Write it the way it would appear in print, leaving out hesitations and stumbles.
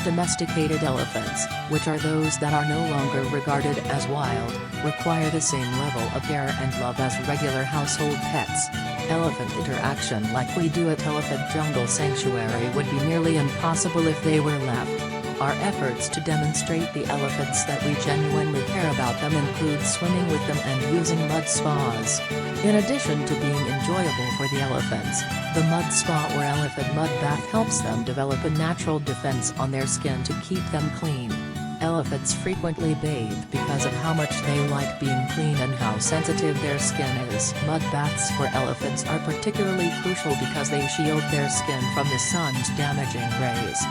domesticated elephants, which are those that are no longer regarded as wild, require the same level of care and love as regular household pets. Elephant interaction like we do at Elephant Jungle Sanctuary would be nearly impossible if they were left. Our efforts to demonstrate the elephants that we genuinely care about them include swimming with them and using mud spas. In addition to being enjoyable for the elephants, the mud spa or elephant mud bath helps them develop a natural defense on their skin to keep them clean. Elephants frequently bathe because of how much they like being clean and how sensitive their skin is. Mud baths for elephants are particularly crucial because they shield their skin from the sun's damaging rays.